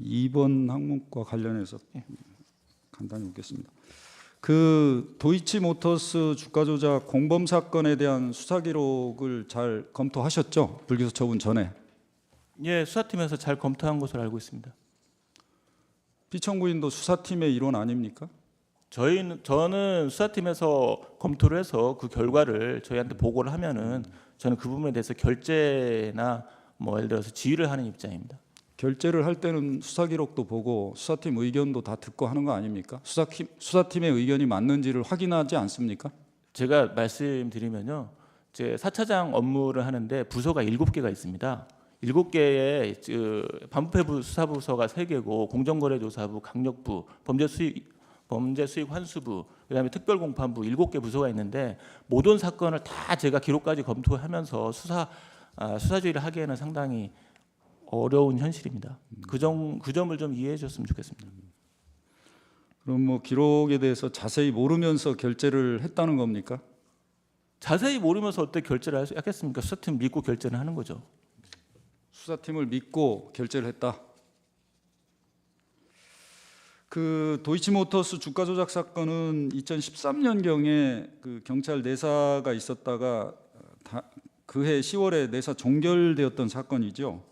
2번 항목과 관련해서 간단히 묻겠습니다. 그 도이치모터스 주가 조작 공범 사건에 대한 수사 기록을 잘 검토하셨죠? 불기소 처분 전에. 예, 수사팀에서 잘 검토한 것으로 알고 있습니다. 피청구인도 수사팀의 일원 아닙니까? 저는 수사팀에서 검토를 해서 그 결과를 저희한테 보고를 하면은 저는 그 부분에 대해서 결재나 뭐 예를 들어서 지휘를 하는 입장입니다. 결재를 할 때는 수사 기록도 보고 수사팀 의견도 다 듣고 하는 거 아닙니까? 수사팀의 의견이 맞는지를 확인하지 않습니까? 제가 말씀드리면요, 제 4차장 업무를 하는데 부서가 7개가 있습니다. 7개의 반부패부 수사부서가 3개고 공정거래조사부, 강력부, 범죄수익 환수부, 그다음에 특별공판부 7개 부서가 있는데 모든 사건을 다 제가 기록까지 검토하면서 수사주의를 하기에는 상당히 어려운 현실입니다. 그 점을 좀 이해해 주셨으면 좋겠습니다. 그럼 뭐 기록에 대해서 자세히 모르면서 결재를 했다는 겁니까? 자세히 모르면서 어떻게 결재를 하겠습니까? 수사팀 믿고 결재를 하는 거죠. 수사팀을 믿고 결재를 했다. 그 도이치모터스 주가 조작 사건은 2013년경에 그 경찰 내사가 있었다가 그해 10월에 내사 종결되었던 사건이죠.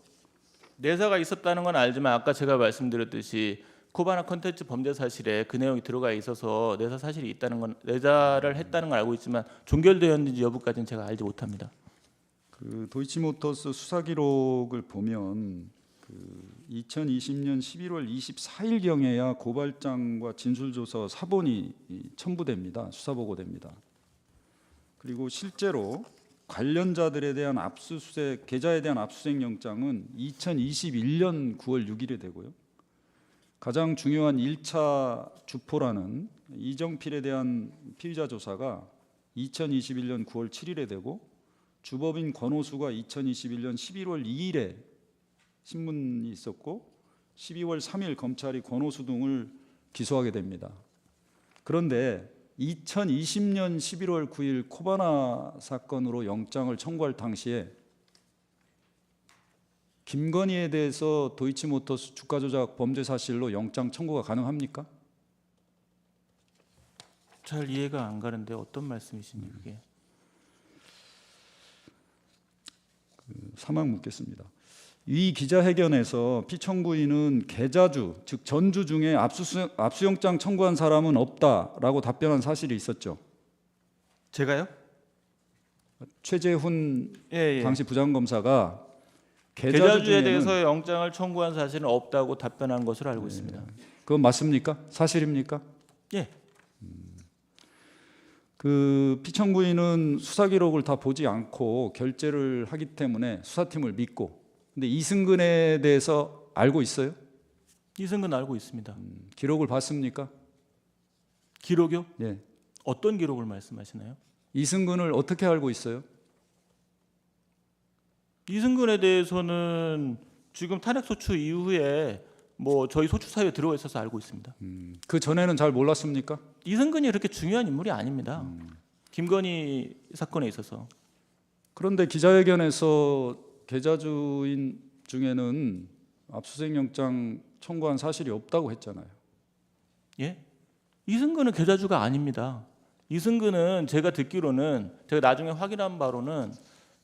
내사가 있었다는 건 알지만 아까 제가 말씀드렸듯이 코바나 컨텐츠 범죄 사실에 그 내용이 들어가 있어서 내사 사실이 있다는 건, 내사를 했다는 걸 알고 있지만 종결되었는지 여부까지는 제가 알지 못합니다. 그 도이치모터스 수사 기록을 보면 그 2020년 11월 24일경에야 고발장과 진술조서 사본이 첨부됩니다. 수사 보고됩니다. 그리고 실제로 관련자들에 대한 압수수색, 계좌에 대한 압수수색 영장은 2021년 9월 6일에 되고요. 가장 중요한 1차 주포라는 이정필에 대한 피의자 조사가 2021년 9월 7일에 되고 주법인 권오수가 2021년 11월 2일에 신문이 있었고 12월 3일 검찰이 권오수 등을 기소하게 됩니다. 그런데 2020년 11월 9일 코바나 사건으로 영장을 청구할 당시에 김건희에 대해서 도이치모터스 주가 조작 범죄 사실로 영장 청구가 가능합니까? 잘 이해가 안 가는데 어떤 말씀이신지 그게. 사망 묻겠습니다. 이 기자회견에서 피청구인은 계좌주, 즉 전주 중에 압수영장 청구한 사람은 없다라고 답변한 사실이 있었죠. 제가요? 최재훈 예. 당시 부장검사가 계좌주에 대해서 영장을 청구한 사실은 없다고 답변한 것으로 알고 있습니다. 그건 맞습니까? 사실입니까? 예. 그 피청구인은 수사 기록을 다 보지 않고 결재를 하기 때문에 수사팀을 믿고, 근데 이승근에 대해서 알고 있어요? 이승근 알고 있습니다. 기록을 봤습니까? 기록이요? 네. 어떤 기록을 말씀하시나요? 이승근을 어떻게 알고 있어요? 이승근에 대해서는 지금 탄핵 소추 이후에 뭐 저희 소추 사유에 들어가 있어서 알고 있습니다. 그 전에는 잘 몰랐습니까? 이승근이 그렇게 중요한 인물이 아닙니다. 김건희 사건에 있어서. 그런데 기자회견에서 계좌주인 중에는 압수수색 영장 청구한 사실이 없다고 했잖아요. 예? 이승근은 계좌주가 아닙니다. 이승근은 제가 듣기로는, 제가 나중에 확인한 바로는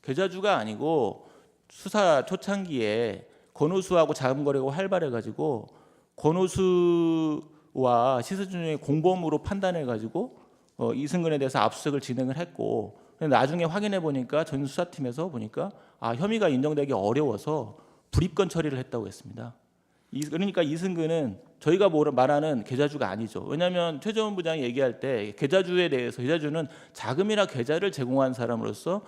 계좌주가 아니고 수사 초창기에 권오수하고 자금 거래가 활발해가지고 권오수와 시세준의 공범으로 판단해가지고 이승근에 대해서 압수수색을 진행을 했고, 나중에 확인해 보니까 전 수사팀에서 보니까 혐의가 인정되기 어려워서 불입건 처리를 했다고 했습니다. 그러니까 이승근은 저희가 말하는 계좌주가 아니죠. 왜냐하면 최재원 부장이 얘기할 때 계좌주에 대해서, 계좌주는 자금이나 계좌를 제공한 사람으로서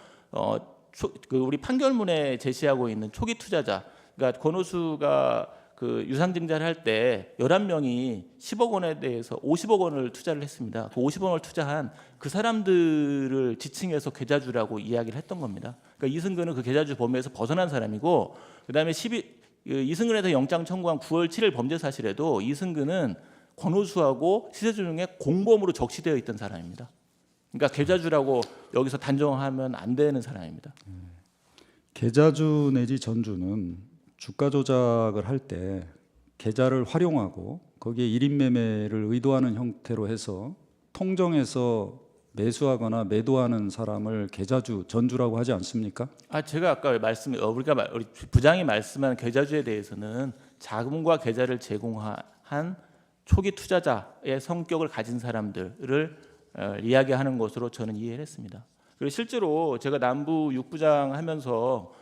우리 판결문에 제시하고 있는 초기 투자자, 그러니까 권오수가 그 유상증자를 할 때 11명이 10억 원에 대해서 50억 원을 투자를 했습니다. 그 50억 원을 투자한 그 사람들을 지칭해서 계좌주라고 이야기를 했던 겁니다. 그러니까 이승근은 그 계좌주 범위에서 벗어난 사람이고, 그다음에 이승근에 대해서 영장 청구한 9월 7일 범죄 사실에도 이승근은 권오수하고 시세준의 공범으로 적시되어 있던 사람입니다. 그러니까 계좌주라고 여기서 단정하면 안 되는 사람입니다. 계좌주 내지 전주는 주가 조작을 할 때 계좌를 활용하고 거기에 1인 매매를 의도하는 형태로 해서 통정해서 매수하거나 매도하는 사람을 계좌주, 전주라고 하지 않습니까? 제가 아까 우리 부장이 말씀한 계좌주에 대해서는 자금과 계좌를 제공한 초기 투자자의 성격을 가진 사람들을 이야기하는 것으로 저는 이해를 했습니다. 그리고 실제로 제가 남부 6부장 하면서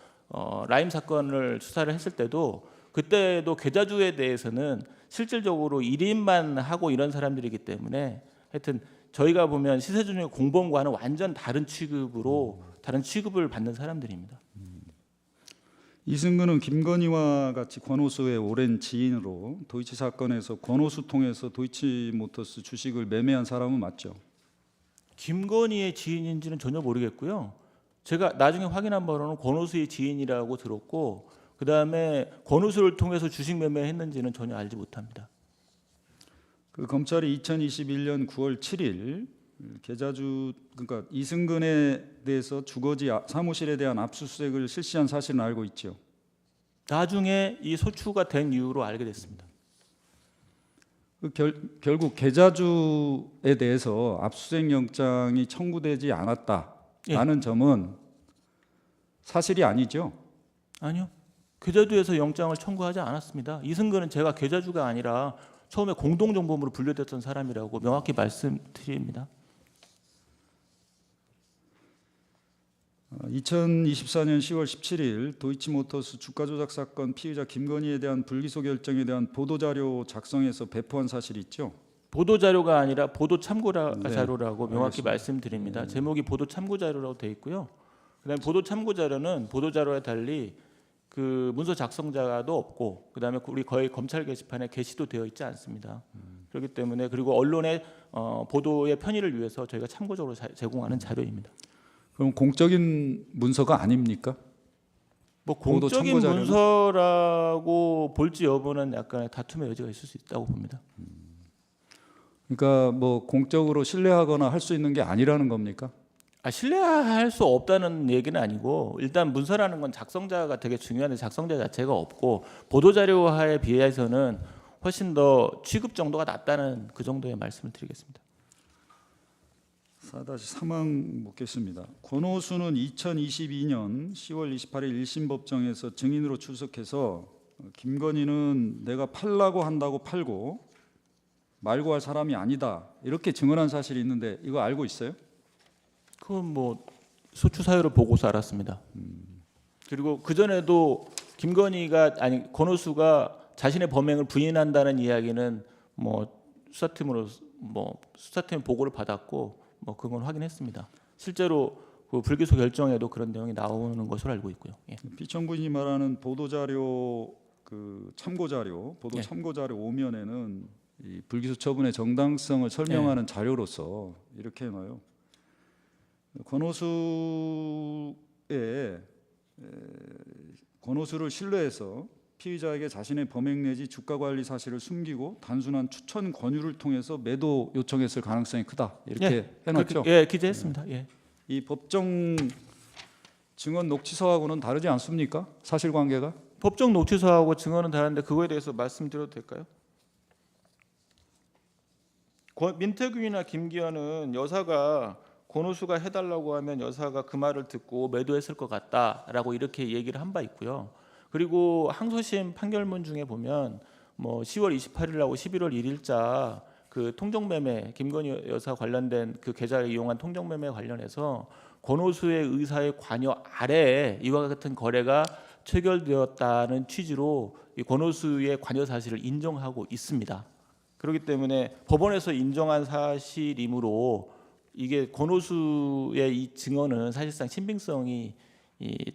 라임 사건을 수사를 했을 때도 그때도 계좌주에 대해서는 실질적으로 1인만 하고 이런 사람들이기 때문에 하여튼 저희가 보면 시세조정의 공범과는 완전 다른 취급을 받는 사람들입니다. 이승근은 김건희와 같이 권오수의 오랜 지인으로 도이치 사건에서 권오수 통해서 도이치모터스 주식을 매매한 사람은 맞죠? 김건희의 지인인지는 전혀 모르겠고요. 제가 나중에 확인한 바로는 권오수의 지인이라고 들었고 그다음에 권오수를 통해서 주식 매매했는지는 전혀 알지 못합니다. 그 검찰이 2021년 9월 7일 계좌주 그러니까 이승근에 대해서 주거지 사무실에 대한 압수수색을 실시한 사실은 알고 있죠. 나중에 이 소추가 된 이후로 알게 됐습니다. 결국 계좌주에 대해서 압수수색 영장이 청구되지 않았다라는 점은 사실이 아니죠. 아니요. 계좌주에서 영장을 청구하지 않았습니다. 이승근은 제가 계좌주가 아니라 처음에 공동정범으로 분류됐던 사람이라고 명확히 말씀드립니다. 2024년 10월 17일 도이치모터스 주가 조작 사건 피의자 김건희에 대한 불기소 결정에 대한 보도자료 작성해서 배포한 사실이 있죠. 보도 자료가 아니라 보도 참고 네, 자료라고 명확히 알겠습니다. 말씀드립니다. 제목이 보도 참고 자료라고 되어 있고요. 그다음에 보도 참고 자료는 보도 자료와 달리 그 문서 작성자도 없고 그다음에 우리 거의 검찰 게시판에 게시도 되어 있지 않습니다. 그렇기 때문에 그리고 언론의 보도의 편의를 위해서 저희가 참고적으로 제공하는 자료입니다. 그럼 공적인 문서가 아닙니까? 뭐 보도 공적인 참고 자료는? 문서라고 볼지 여부는 약간의 다툼의 여지가 있을 수 있다고 봅니다. 그러니까 뭐 공적으로 신뢰하거나 할 수 있는 게 아니라는 겁니까? 신뢰할 수 없다는 얘기는 아니고 일단 문서라는 건 작성자가 되게 중요한데 작성자 자체가 없고 보도자료화에 비해서는 훨씬 더 취급 정도가 낮다는 그 정도의 말씀을 드리겠습니다. 4-3항 묻겠습니다. 권오수는 2022년 10월 28일 1심 법정에서 증인으로 출석해서 김건희는 내가 팔라고 한다고 팔고 말고 할 사람이 아니다 이렇게 증언한 사실이 있는데 이거 알고 있어요? 그건 뭐 소추 사유를 보고서 알았습니다. 그리고 그 전에도 권오수가 자신의 범행을 부인한다는 이야기는 수사팀 보고를 받았고 그건 확인했습니다. 실제로 그 불기소 결정에도 그런 내용이 나오는 것으로 알고 있고요. 예. 피청구인이 말하는 보도자료 그 참고자료 보도 예. 참고자료 5면에는 이 불기소 처분의 정당성을 설명하는 자료로서 이렇게 해놔요. 권오수를 신뢰해서 피의자에게 자신의 범행 내지 주가 관리 사실을 숨기고 단순한 추천 권유를 통해서 매도 요청했을 가능성이 크다 이렇게 해놨죠. 기재했습니다. 예. 이 법정 증언 녹취서하고는 다르지 않습니까? 사실관계가? 법정 녹취서하고 증언은 다른데 그거에 대해서 말씀드려도 될까요? 민태균이나 김기현은 여사가 권오수가 해달라고 하면 여사가 그 말을 듣고 매도했을 것 같다라고 이렇게 얘기를 한 바 있고요. 그리고 항소심 판결문 중에 보면 10월 28일하고 11월 1일자 그 통정매매 김건희 여사 관련된 그 계좌를 이용한 통정매매 관련해서 권오수의 의사의 관여 아래에 이와 같은 거래가 체결되었다는 취지로 이 권오수의 관여 사실을 인정하고 있습니다. 그렇기 때문에 법원에서 인정한 사실이므로 이게 권오수의 이 증언은 사실상 신빙성이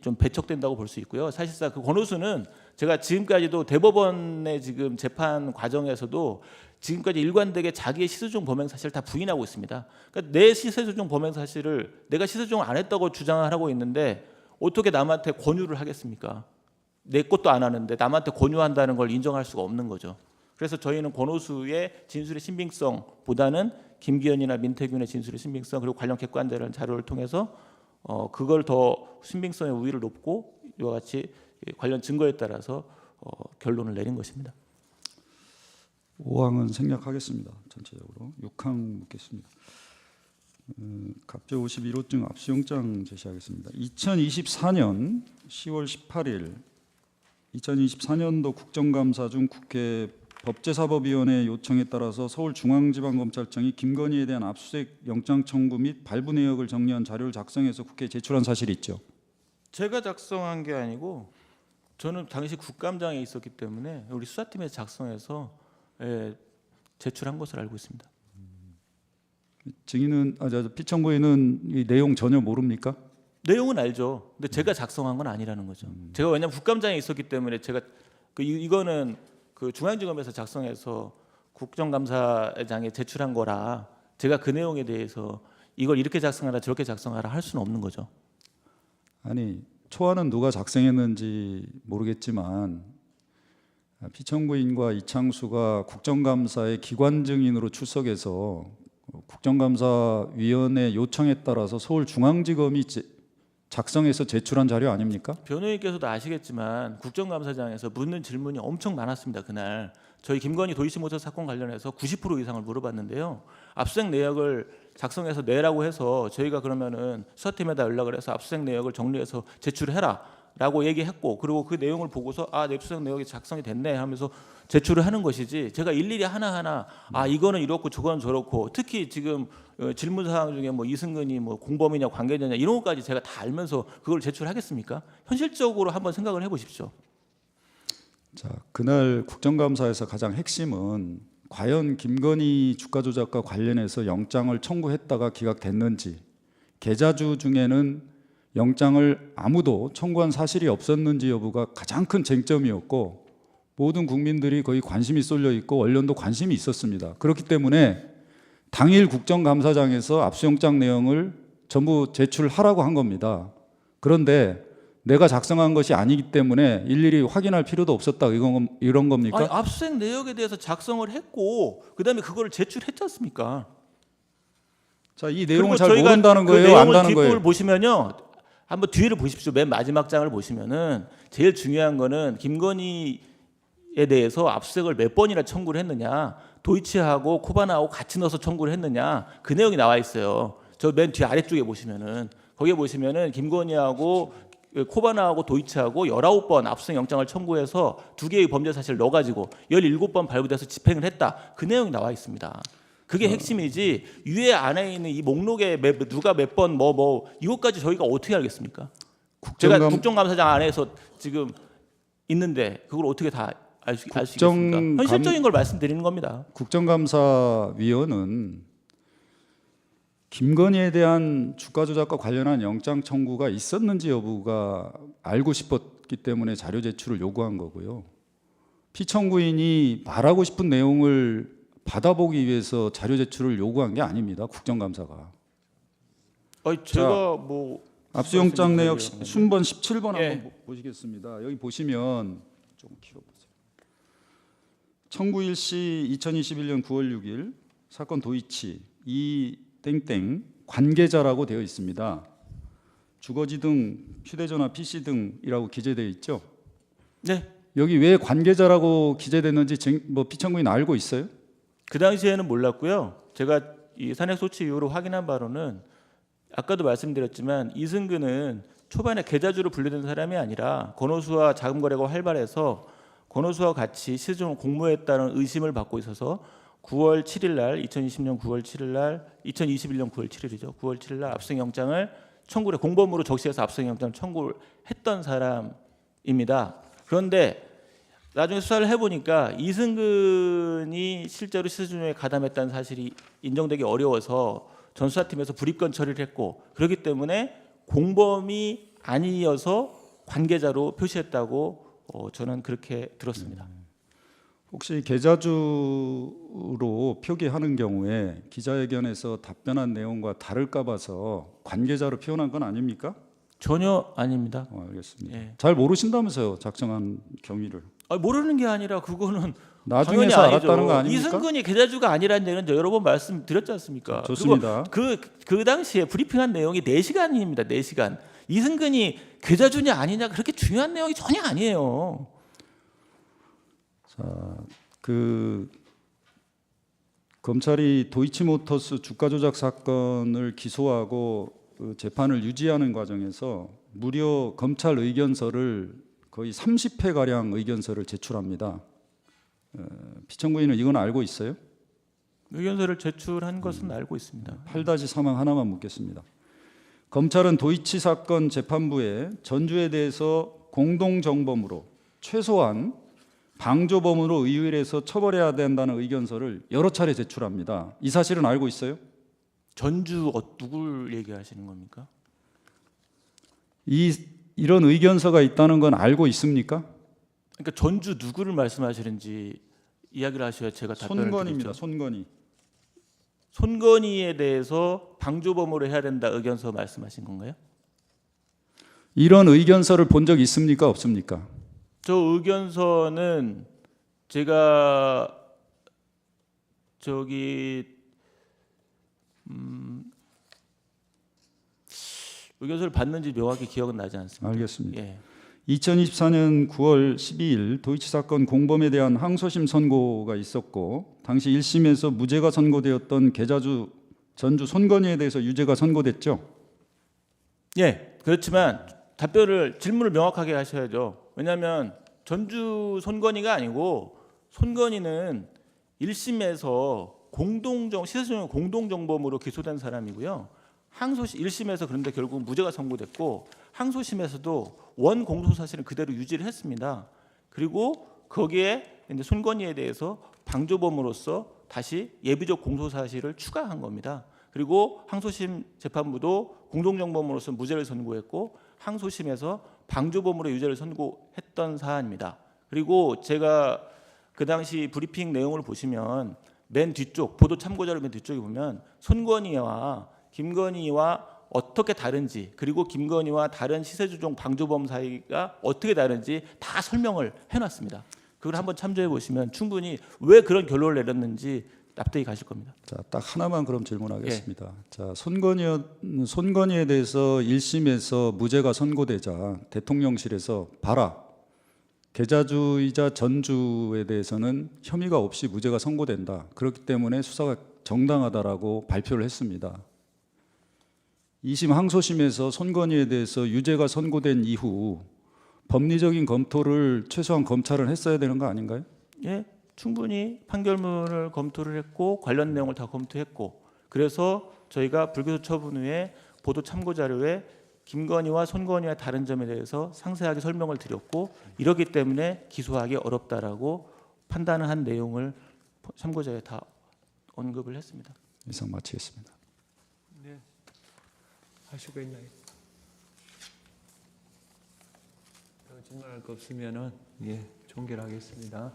좀 배척된다고 볼 수 있고요. 사실상 그 권오수는 제가 지금까지도 대법원의 지금 재판 과정에서도 지금까지 일관되게 자기의 시세조정 범행 사실을 다 부인하고 있습니다. 그러니까 내 시세조정 범행 사실을 내가 시세조정 안 했다고 주장을 하고 있는데 어떻게 남한테 권유를 하겠습니까? 내 것도 안 하는데 남한테 권유한다는 걸 인정할 수가 없는 거죠. 그래서 저희는 권오수의 진술의 신빙성보다는 김기현이나 민태균의 진술의 신빙성 그리고 관련 객관자료를 자료를 통해서 그걸 더 신빙성의 우위를 높고 이와 같이 관련 증거에 따라서 결론을 내린 것입니다. 5항은 생략하겠습니다. 전체적으로 6항 묻겠습니다. 갑제 51호증 압수영장 제시하겠습니다. 2024년 10월 18일 2024년도 국정감사 중 국회 법제사법위원회 요청에 따라서 서울중앙지방검찰청이 김건희에 대한 압수수색 영장 청구 및 발부 내역을 정리한 자료를 작성해서 국회에 제출한 사실이 있죠. 제가 작성한 게 아니고 저는 당시 국감장에 있었기 때문에 우리 수사팀에서 작성해서 제출한 것으로 알고 있습니다. 증인은 피청구인은 이 내용 전혀 모릅니까? 내용은 알죠. 근데 제가 작성한 건 아니라는 거죠. 제가 왜냐하면 국감장에 있었기 때문에 제가 이거는 그 중앙지검에서 작성해서 국정감사장에 제출한 거라 제가 그 내용에 대해서 이걸 이렇게 작성하라 저렇게 작성하라 할 수는 없는 거죠. 아니 초안은 누가 작성했는지 모르겠지만 피청구인과 이창수가 국정감사의 기관 증인으로 출석해서 국정감사위원회 요청에 따라서 서울중앙지검이 작성해서 제출한 자료 아닙니까? 변호인께서도 아시겠지만 국정감사장에서 묻는 질문이 엄청 많았습니다. 그날 저희 김건희 도이치모터 사건 관련해서 90% 이상을 물어봤는데요. 압수수색 내역을 작성해서 내라고 해서 저희가 그러면은 수사팀에다 연락을 해서 압수수색 내역을 정리해서 제출해라라고 얘기했고 그리고 그 내용을 보고서 압수수색 내역이 작성이 됐네 하면서 제출을 하는 것이지 제가 일일이 하나하나 이거는 이렇고 저거는 저렇고 특히 지금 질문 사항 중에 뭐 이승근이 뭐 공범이냐 관계자냐 이런 것까지 제가 다 알면서 그걸 제출하겠습니까? 현실적으로 한번 생각을 해보십시오. 자, 그날 국정감사에서 가장 핵심은 과연 김건희 주가 조작과 관련해서 영장을 청구했다가 기각됐는지, 계좌주 중에는 영장을 아무도 청구한 사실이 없었는지 여부가 가장 큰 쟁점이었고 모든 국민들이 거의 관심이 쏠려 있고 언론도 관심이 있었습니다. 그렇기 때문에 당일 국정감사장에서 압수영장 내용을 전부 제출하라고 한 겁니다. 그런데 내가 작성한 것이 아니기 때문에 일일이 확인할 필요도 없었다 이런 겁니까? 아니, 압수수색 내역에 대해서 작성을 했고 그다음에 그거를 제출했지 않습니까? 자, 이 내용을 잘 모른다는 거예요, 그 안다는 뒷부분을 거예요? 보시면요, 한번 뒤를 보십시오. 맨 마지막 장을 보시면은 제일 중요한 거는 김건희에 대해서 압수수색을 몇 번이나 청구를 했느냐, 도이치하고 코바나하고 같이 넣어서 청구를 했느냐, 그 내용이 나와 있어요. 저 맨 뒤 아래쪽에 보시면은 거기에 보시면은 김건희하고 코바나하고 도이치하고 19번 압수수색 영장을 청구해서 두 개의 범죄 사실을 넣어가지고 17번 발부돼서 집행을 했다. 그 내용이 나와 있습니다. 그게 핵심이지 위에 안에 있는 이 목록에 누가 몇 번 이것까지 저희가 어떻게 알겠습니까? 제가 국정감사장 안에서 지금 있는데 그걸 어떻게 다 알 수 있겠습니까? 현실적인 걸 말씀드리는 겁니다. 국정감사위원은 김건희에 대한 주가 조작과 관련한 영장 청구가 있었는지 여부가 알고 싶었기 때문에 자료 제출을 요구한 거고요. 피청구인이 말하고 싶은 내용을 받아보기 위해서 자료 제출을 요구한 게 아닙니다. 국정감사가. 제가 뭐 압수영장 내역 순번 17번 예. 한번 보시겠습니다. 여기 보시면 좀 키워보세요. 청구일시 2021년 9월 6일 사건 도이치 이 땡땡 관계자라고 되어 있습니다. 주거지 등 휴대전화 PC 등이라고 기재되어 있죠. 네. 여기 왜 관계자라고 기재됐는지 피청구인 알고 있어요? 그 당시에는 몰랐고요. 제가 이 산액 소치 이후로 확인한 바로는 아까도 말씀드렸지만 이승근은 초반에 계좌주로 분류된 사람이 아니라 권오수와 자금 거래가 활발해서 권오수와 같이 시중 공모했다는 의심을 받고 있어서 9월 7일 날 2020년 9월 7일 날 2021년 9월 7일이죠. 9월 7일 날 압수수색 영장을 청구를 공범으로 적시해서 압수수색 영장을 청구를 했던 사람입니다. 그런데 나중에 수사를 해보니까 이승근이 실제로 시세준용에 가담했다는 사실이 인정되기 어려워서 전 수사팀에서 불입건 처리를 했고 그렇기 때문에 공범이 아니어서 관계자로 표시했다고 저는 그렇게 들었습니다. 혹시 계좌주로 표기하는 경우에 기자회견에서 답변한 내용과 다를까 봐서 관계자로 표현한 건 아닙니까? 전혀 아닙니다. 알겠습니다. 예. 잘 모르신다면서요, 작성한 경위를. 모르는 게 아니라 그거는 나중에서 알았다는 거 아닙니까? 이승근이 계좌주가 아니라는 얘기는 여러 번 말씀드렸지 않습니까? 좋습니다. 그 당시에 브리핑한 내용이 4시간입니다. 4시간. 이승근이 계좌주냐 아니냐 그렇게 중요한 내용이 전혀 아니에요. 자, 그 검찰이 도이치모터스 주가 조작 사건을 기소하고 재판을 유지하는 과정에서 무려 검찰 의견서를 거의 30회 가량 의견서를 제출합니다. 피청구인은 이건 알고 있어요? 의견서를 제출한 것은 알고 있습니다. 8-3항 하나만 묻겠습니다. 검찰은 도이치 사건 재판부에 전주에 대해서 공동정범으로 최소한 방조범으로 의율해서 처벌해야 된다는 의견서를 여러 차례 제출합니다. 이 사실은 알고 있어요? 전주 누굴 얘기하시는 겁니까? 이런 의견서가 있다는 건 알고 있습니까? 그러니까 전주 누구를 말씀하시는지 이야기를 하셔야 제가 답변을 손건희입니다. 드리죠. 손건희. 손건희에 대해서 방조범으로 해야 된다 의견서 말씀하신 건가요? 이런 의견서를 본 적 있습니까? 없습니까? 저 의견서는 제가 의견서를 봤는지 명확히 기억은 나지 않습니다. 알겠습니다. 예. 2024년 9월 12일 도이치 사건 공범에 대한 항소심 선고가 있었고 당시 1심에서 무죄가 선고되었던 계자주 전주 손건희에 대해서 유죄가 선고됐죠. 예, 그렇지만 질문을 명확하게 하셔야죠. 왜냐하면 전주 손건희가 아니고 손건희는 1심에서 시사조정 공동정범으로 기소된 사람이고요. 1심에서 그런데 결국 무죄가 선고됐고 항소심에서도 원 공소 사실은 그대로 유지를 했습니다. 그리고 거기에 이제 손건희에 대해서 방조범으로서 다시 예비적 공소 사실을 추가한 겁니다. 그리고 항소심 재판부도 공동정범으로서 무죄를 선고했고 항소심에서 방조범으로 유죄를 선고했던 사안입니다. 그리고 제가 그 당시 브리핑 내용을 보시면 맨 뒤쪽 보도 참고자료 맨 뒤쪽에 보면 손건희와 김건희와 어떻게 다른지 그리고 김건희와 다른 시세조종 방조범 사이가 어떻게 다른지 다 설명을 해놨습니다. 그걸 한번 참조해 보시면 충분히 왜 그런 결론을 내렸는지 납득이 가실 겁니다. 자, 딱 하나만 그럼 질문하겠습니다. 자, 손건희에 대해서 1심에서 무죄가 선고되자 대통령실에서 봐라. 계자주이자 전주에 대해서는 혐의가 없이 무죄가 선고된다. 그렇기 때문에 수사가 정당하다라고 발표를 했습니다. 2심 항소심에서 손건희에 대해서 유죄가 선고된 이후 법리적인 검토를 최소한 검찰은 했어야 되는 거 아닌가요? 예, 충분히 판결문을 검토를 했고 관련 내용을 다 검토했고 그래서 저희가 불기소 처분 후에 보도 참고 자료에 김건희와 손건희와 다른 점에 대해서 상세하게 설명을 드렸고 이렇기 때문에 기소하기 어렵다라고 판단을 한 내용을 참고자에 다 언급을 했습니다. 이상 마치겠습니다. 네, 하실 거 있나요? 더 질문할 거 없으면은 종결하겠습니다.